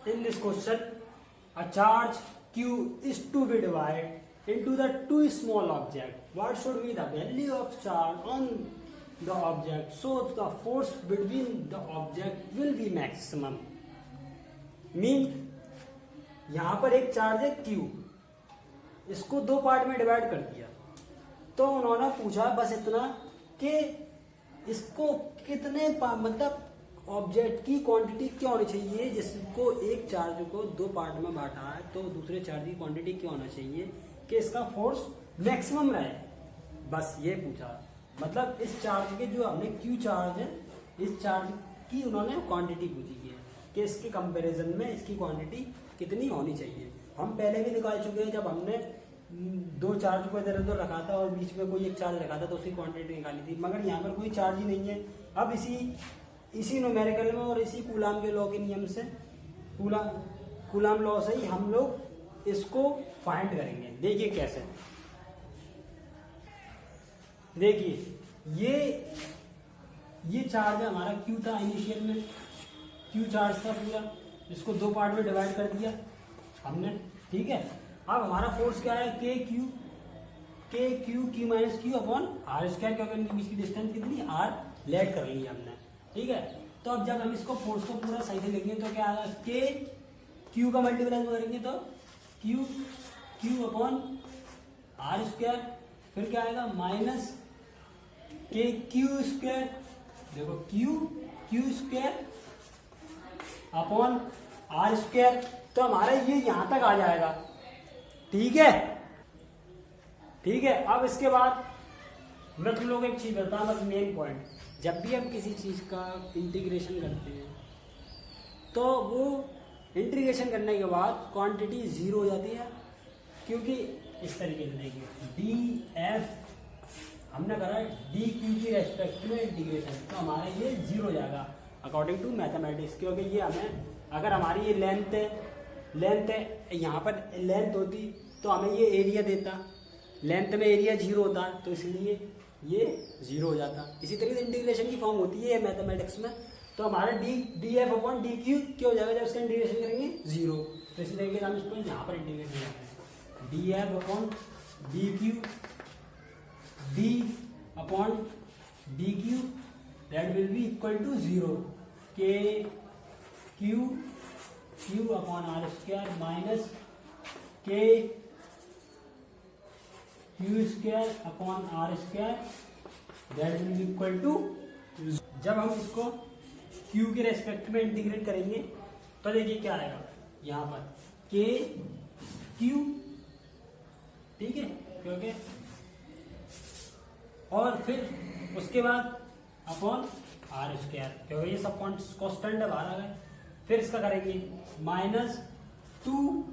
in this question, a charge Q is to be divided into the two small objects. What should be the value of charge on the object so the force between the object will be maximum? Mean यहाँ पर एक charge है Q, इसको दो part में divide कर दिया, तो उन्होंने पूछा बस इतना कि इसको कितने मतलब ऑब्जेक्ट की क्वांटिटी क्या होनी चाहिए, जिसको एक चार्ज को दो पार्ट में बांटा है तो दूसरे चार्ज की क्वांटिटी क्या होना चाहिए कि इसका फोर्स मैक्सिमम रहे, बस ये पूछा। मतलब इस चार्ज के जो हमने क्यू चार्ज है, इस चार्ज की उन्होंने क्वांटिटी पूछी है कि इसके कंपैरिजन में इसकी क्वांटिटी कितनी होनी चाहिए। हम पहले भी निकाल चुके हैं, जब हमने दो चार्ज को इधर उधर रखा था और बीच में कोई एक चार्ज रखा था तो उसकी क्वांटिटी निकाली थी, मगर यहाँ पर कोई चार्ज ही नहीं है। अब इसी न्यूमेरिकल में और इसी कूलाम के लॉ के नियम से, कूलाम लॉ से ही हम लोग इसको फाइंड करेंगे। देखिए कैसे, देखिए ये चार्ज है हमारा क्यू था, इनिशियल में क्यू चार्ज था पूरा, इसको दो पार्ट में डिवाइड कर दिया हमने, ठीक है। अब हमारा फोर्स क्या है, K Q minus Q upon R square, क्योंकि इनके बीच की डिस्टेंस कितनी आर लेट कर ली हमने, ठीक है। तो अब जब हम इसको फोर्स को पूरा सही से लिखेंगे तो क्या आएगा, के क्यू का मल्टीप्लाई करेंगे तो क्यू अपॉन आर स्क्वायर, फिर क्या आएगा माइनस के क्यू स्क्वायर, देखो Q square upon R square, तो हमारा ये यहां तक आ जाएगा, ठीक है। अब इसके बाद मैं तुम लोग एक चीज बताऊं, बस मेन पॉइंट, जब भी हम किसी चीज का इंटीग्रेशन करते हैं तो वो इंटीग्रेशन करने के बाद क्वांटिटी जीरो हो जाती है, क्योंकि इस तरीके से देखिए डी एफ हमने करा डी क्यू की रेस्पेक्ट में इंटीग्रेशन, तो हमारा ये जीरो हो जाएगा अकॉर्डिंग टू मैथमेटिक्स, क्योंकि ये हमें, अगर हमारी ये लेंथ है यहाँ पर लेंथ होती तो हमें ये एरिया देता, लेंथ में एरिया जीरो होता तो इसलिए ये जीरो हो जाता। इसी तरीके से इंटीग्रेशन की फॉर्म होती है मैथमेटिक्स में, तो हमारा D F upon D Q क्या हो जाएगा जब इसका इंटीग्रेशन करेंगे, जीरो। तो इसी तरीके से हम इसको यहाँ पर इंटीग्रेशन करते हैं, D F upon D Q, D upon D Q that will be equal to zero, K Q upon R square minus K Q square upon R square that will be equal to. जब हम इसको Q के respect में integrate करेंगे तो देखिए क्या आएगा, यहाँ पर के क्यू, ठीक है, क्योंकि और फिर उसके बाद अपॉन आर स्क्वायर, क्योंकि ये सब कॉन्स्टेंट है बाहर आ गए। फिर इसका करेंगे minus two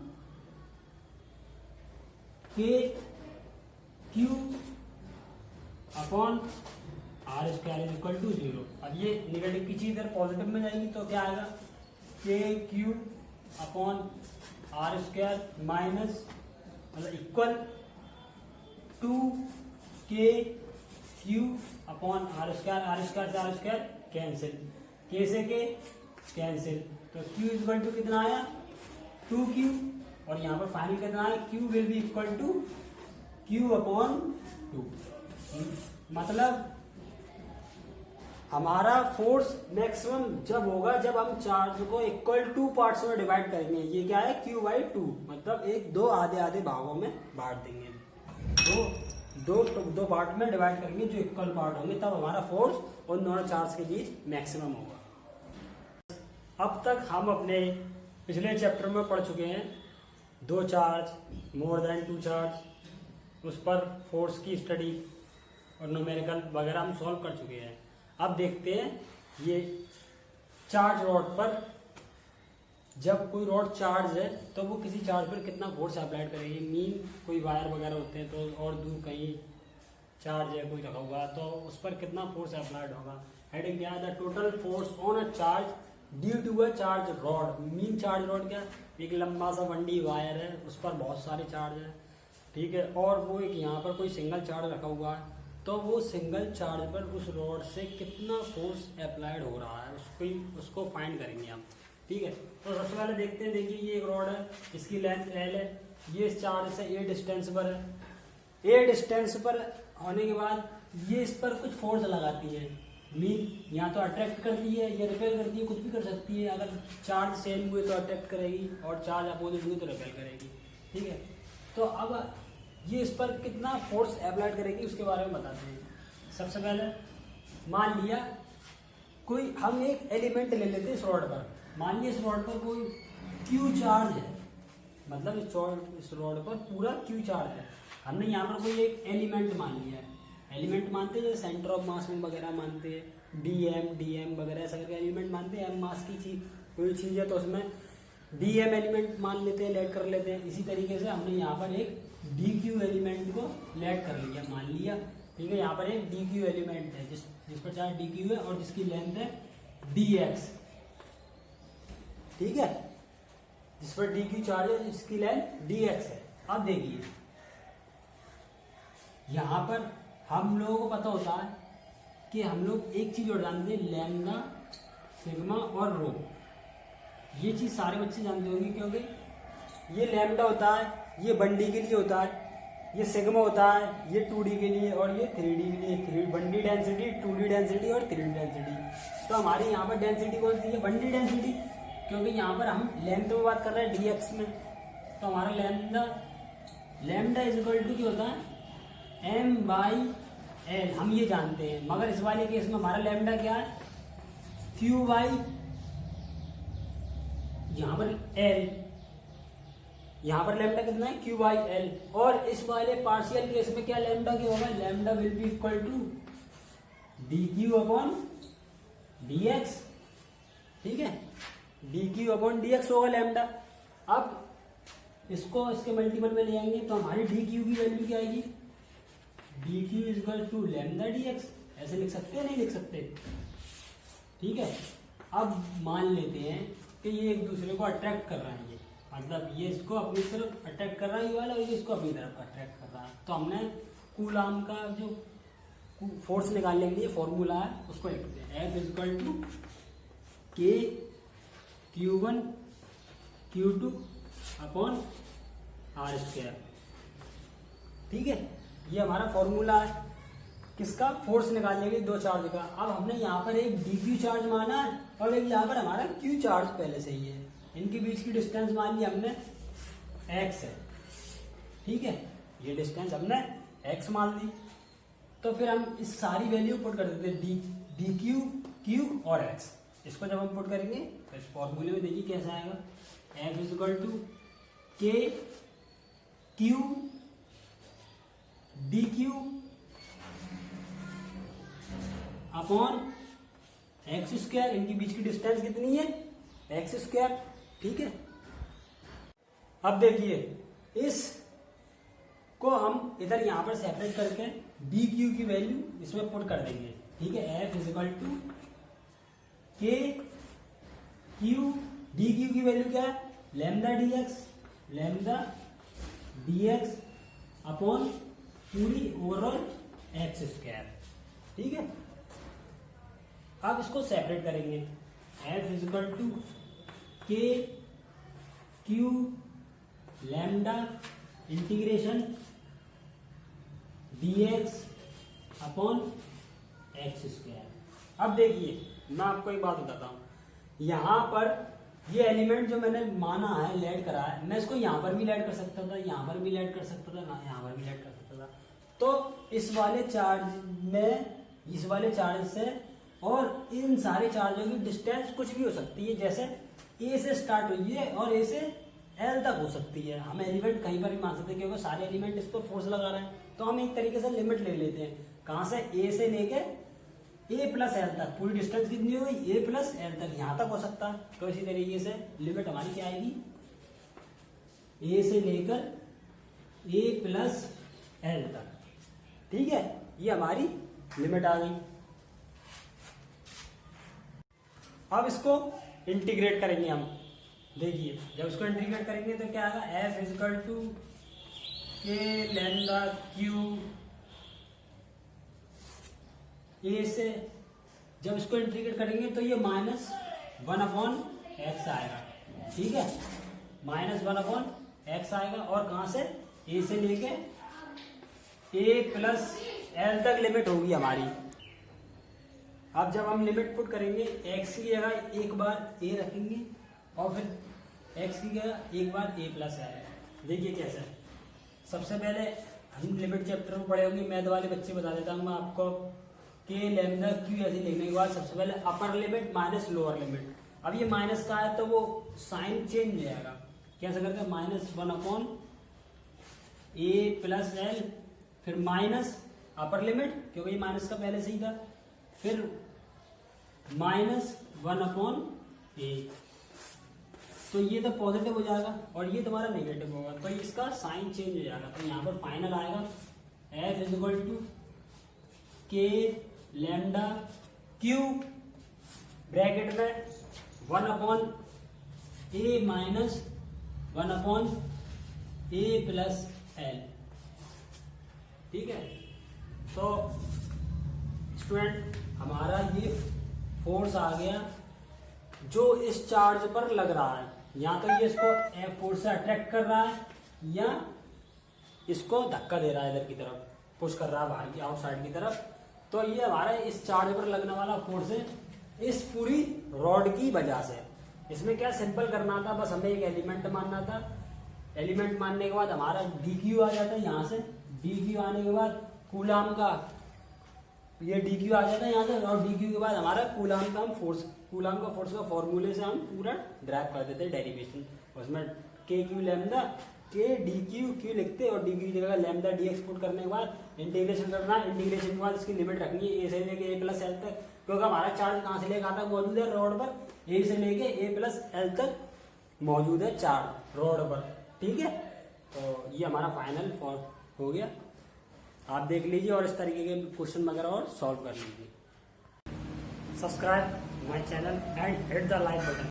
K Q upon R square is equal to zero. अब ये निगेटिव की चीज इधर पॉजिटिव में जाएगी तो क्या आएगा, K Q upon R square minus मतलब equal to K Q upon R square से आर स्क्वायर कैंसिल, के से के कैंसिल, तो क्यू इक्वल टू कितना आया 2q, और यहाँ पर फाइनल कितना आया, Q will be equal to Q upon 2। मतलब हमारा फोर्स मैक्सिमम जब होगा जब हम चार्ज को इक्वल टू पार्ट्स में डिवाइड करेंगे। ये क्या है, q बाई 2, मतलब एक दो आधे भागों में बांट देंगे, दो पार्ट में डिवाइड करेंगे जो इक्वल पार्ट होंगे, तब हमारा फोर्स उन दोनों चार्ज के बीच मैक्सिमम होगा। अब तक हम अपने पिछले चैप्टर में पढ़ चुके हैं दो charge, more than two charge, उस पर फोर्स की स्टडी और न्यूमेरिकल वगैरह हम सॉल्व कर चुके हैं। अब देखते हैं ये चार्ज रॉड पर, जब कोई रॉड चार्ज है तो वो किसी चार्ज पर कितना फोर्स अप्लाई करेगी। मीन कोई वायर वगैरह होते हैं तो और दूर कहीं चार्ज है कोई रखा हुआ तो उस पर कितना फोर्स अप्लाइड होगा। हेडिंग क्या है, the total force on a charge due to a charge rod. Mean charge rod क्या, एक लंबा सा 1D वायर है, उस पर बहुत सारे चार्ज है, ठीक है, और वो एक यहाँ पर कोई सिंगल चार्ज रखा हुआ है, तो वो सिंगल चार्ज पर उस रॉड से कितना फोर्स अप्लाइड हो रहा है उसको फाइंड करेंगे हम। ठीक है, तो सबसे पहले देखते हैं। देखिए ये एक रॉड है, इसकी लेंथ L है, ये इस चार्ज से A डिस्टेंस पर है। A डिस्टेंस पर होने के बाद ये इस पर कुछ फोर्स लगाती है, मीन या तो अट्रैक्ट करती है या रिपेल करती है, कुछ भी कर सकती है। अगर चार्ज सेम हुए तो अट्रैक्ट करेगी और चार्ज अपोजिट हुए तो रिपेल करेगी। ठीक है, तो अब ये इस पर कितना फोर्स अप्लाइड करेगी उसके बारे में बताते हैं। सबसे पहले मान लिया कोई हम एक एलिमेंट ले लेते हैं इस रॉड पर। मान लिया इस रॉड पर कोई Q चार्ज है, मतलब इस रॉड पर पूरा Q चार्ज है। हमने यहाँ पर कोई एक एलिमेंट मान लिया है। एलिमेंट मानते हैं जैसे सेंटर ऑफ मास में वगैरह मानते हैं, DM वगैरह ऐसा करके एलिमेंट मानते हैं। M मास की चीज कोई चीज़ है तो उसमें DM एलिमेंट मान लेते हैं, लेट कर लेते हैं। इसी तरीके से हमने यहाँ पर एक DQ एलिमेंट को लेट कर लिया, मान लिया। ठीक है, यहाँ पर एक DQ एलिमेंट है जिस पर चार्ज DQ है और जिसकी लेंथ है DX। ठीक है, जिस पर DQ चार्ज है जिसकी लेंथ DX है। अब देखिए यहाँ पर हम लोगों को पता होता है कि हम लोग एक चीज और जानते हैं, लैम्डा, सिग्मा और रो। ये चीज सारे बच्चे जानते होंगे, क्योंकि ये लैम्डा होता है, ये 1D के लिए होता है, ये सिग्मा होता है, ये 2D के लिए और ये 3D के लिए। 1D डेंसिटी, 2D डेंसिटी और 3D डेंसिटी। तो हमारी यहाँ पर डेंसिटी कौन सी है? 1D डेंसिटी, क्योंकि यहाँ पर हम लेंथ में बात कर रहे हैं DX में। तो हमारा लैम्डा इज इक्वल टू क्या होता है? M/L। हम ये जानते हैं, मगर इस वाले केस में हमारा लैम्डा क्या है? Q/, यहाँ पर L, यहाँ पर लैम्डा कितना है? Q/L। और इस वाले पार्शियल केस में क्या लैम्डा क्या होगा? Lambda will be equal to dQ/dx। ठीक है, dQ/dx होगा लैम्डा। अब इसको इसके मल्टीपल में ले आएंगे तो हमारी dQ की वैल्यू क्या आएगी? dQ is equal to lambda dx। ऐसे लिख सकते हैं, नहीं लिख सकते? ठीक है, अब मान लेते हैं कि ये एक दूसरे को अट्रैक्ट कर रहे हैं। ये मतलब ये इसको अपनी तरफ अट्रैक्ट कर रहा है ये वाला, और ये इसको अपनी तरफ अट्रैक्ट कर रहा है। तो हमने कूलाम का जो फोर्स निकालने के लिए फॉर्मूला है उसको लिखते हैं। F is equal to K Q1 Q2 upon R²। ठीक है, ये हमारा फॉर्मूला है किसका? फोर्स निकालने के लिए दो चार्ज का। अब हमने यहाँ पर एक DQ चार्ज माना है और एक यहाँ पर हमारा Q चार्ज पहले से ही है। इनके बीच की डिस्टेंस मान ली हमने x है। ठीक है, ये डिस्टेंस हमने x मान ली। तो फिर हम इस सारी वैल्यू पुट कर देते हैं, DQ, Q और x। इसको जब हम पुट करेंगे तो इस फॉर्मूले में देखिए कैसा आएगा। F is equal to K Q DQ upon x²। इनके बीच की डिस्टेंस कितनी है? x²। ठीक है, अब देखिए इस को हम इधर यहाँ पर सेपरेट करके DQ की वैल्यू इसमें पुट कर देंगे। ठीक है, F is equal to K Q DQ की वैल्यू क्या है? लैम्डा dx अपॉन पूरी ओवरऑल x²। ठीक है, अब इसको सेपरेट करेंगे। F is equal to K Q lambda integration dx upon x²। अब देखिए मैं आपको एक बात बताता हूँ, यहाँ पर ये एलिमेंट जो मैंने माना है, लेट करा है, मैं इसको यहाँ पर भी लेट कर सकता था, यहाँ पर भी लेट कर सकता था, ना यहाँ पर भी लेट कर सकता था। तो इस वाले चार्ज में, इस वाले चार्ज से और इन सारे चार्जों की डिस्टेंस कुछ भी हो सकती है। जैसे A से स्टार्ट हुई है और A से L तक हो सकती है। हम एलिमेंट कहीं पर भी मान सकते हैं, क्योंकि सारे एलिमेंट इस पर फोर्स लगा रहे हैं। तो हम एक तरीके से लिमिट ले लेते हैं, कहाँ से? A से लेके A प्लस L तक। पूरी डिस्टेंस कितनी हुई? A प्लस L तक, यहाँ तक हो सकता है। तो इसी तरीके से लिमिट हमारी क्या आएगी? A से लेकर A प्लस L तक। ठीक है, ये हमारी लिमिट आ गई। अब इसको इंटीग्रेट करेंगे हम। देखिए जब इसको इंटीग्रेट करेंगे तो क्या आएगा? F is equal to K lambda Q A से, जब इसको इंटीग्रेट करेंगे तो ये -1/L एक्स आएगा, ठीक है, -1/x आएगा। और कहां से, ए से लेके ए प्लस एल तक लिमिट होगी हमारी। अब जब हम लिमिट पुट करेंगे, x की जगह एक बार a रखेंगे और फिर x की जगह एक बार a प्लस एल। देखिए कैसे, सबसे पहले हम लिमिट चैप्टर में पढ़े होंगे, मैथ वाले बच्चे बता देता हूँ मैं आपको, के लैम्डा क्यू ऐसे लिखने के बाद सबसे पहले upper limit minus lower limit. अब ये माइनस का है तो वो साइन चेंज हो जाएगा, कैसे करते हैं, -1/a प्लस एल, फिर माइनस अपर लिमिट क्योंकि ये माइनस का पहले से ही था, फिर -1/a, तो ये तो पॉजिटिव हो जाएगा और ये तुम्हारा नेगेटिव होगा, तो इसका साइन चेंज हो जाएगा। तो यहाँ पर फाइनल आएगा f = k lambda Q bracket में 1/a minus 1/a plus L, ठीक है। तो स्टूडेंट हमारा ये फोर्स आ गया जो इस चार्ज पर लग रहा है, या तो ये इसको F फोर्स से अट्रैक्ट कर रहा है या इसको धक्का दे रहा है, इधर की तरफ पुश कर रहा है बाहर की आउटसाइड की तरफ। तो ये हमारा इस चार्ज पर लगने वाला फोर्स है इस पूरी रॉड की वजह से। इसमें क्या सिंपल करना था, बस हमें एक एलिमेंट मानना था। एलिमेंट मानने के बाद हमारा dq आ जाता है, यहाँ से dq आने के बाद कूलाम का ये dq आ जाता है यहाँ से, और dq के बाद हमारा कूलाम का हम फोर्स, कूलाम का फोर्स का फॉर्मूले से हम पूरा ड्राइव कर देते हैं डेरिवेशन। उसमें k q lambda k dq q लिखते और dq की जगह लैम्डा dx पुट करने के बाद इंटीग्रेशन करना है। इंटीग्रेशन के बाद इसकी लिमिट रखनी है a से लेके a प्लस एल तक, क्योंकि हमारा चार्ज कहाँ से लेकर आता मौजूद है रॉड पर, a से लेके a प्लस एल तक मौजूद है चार्ज रॉड पर, ठीक है। तो ये हमारा फाइनल फॉर्म हो गया, आप देख लीजिए और इस तरीके के क्वेश्चन वगैरह और सॉल्व कर लीजिए। Subscribe my channel and hit the like button.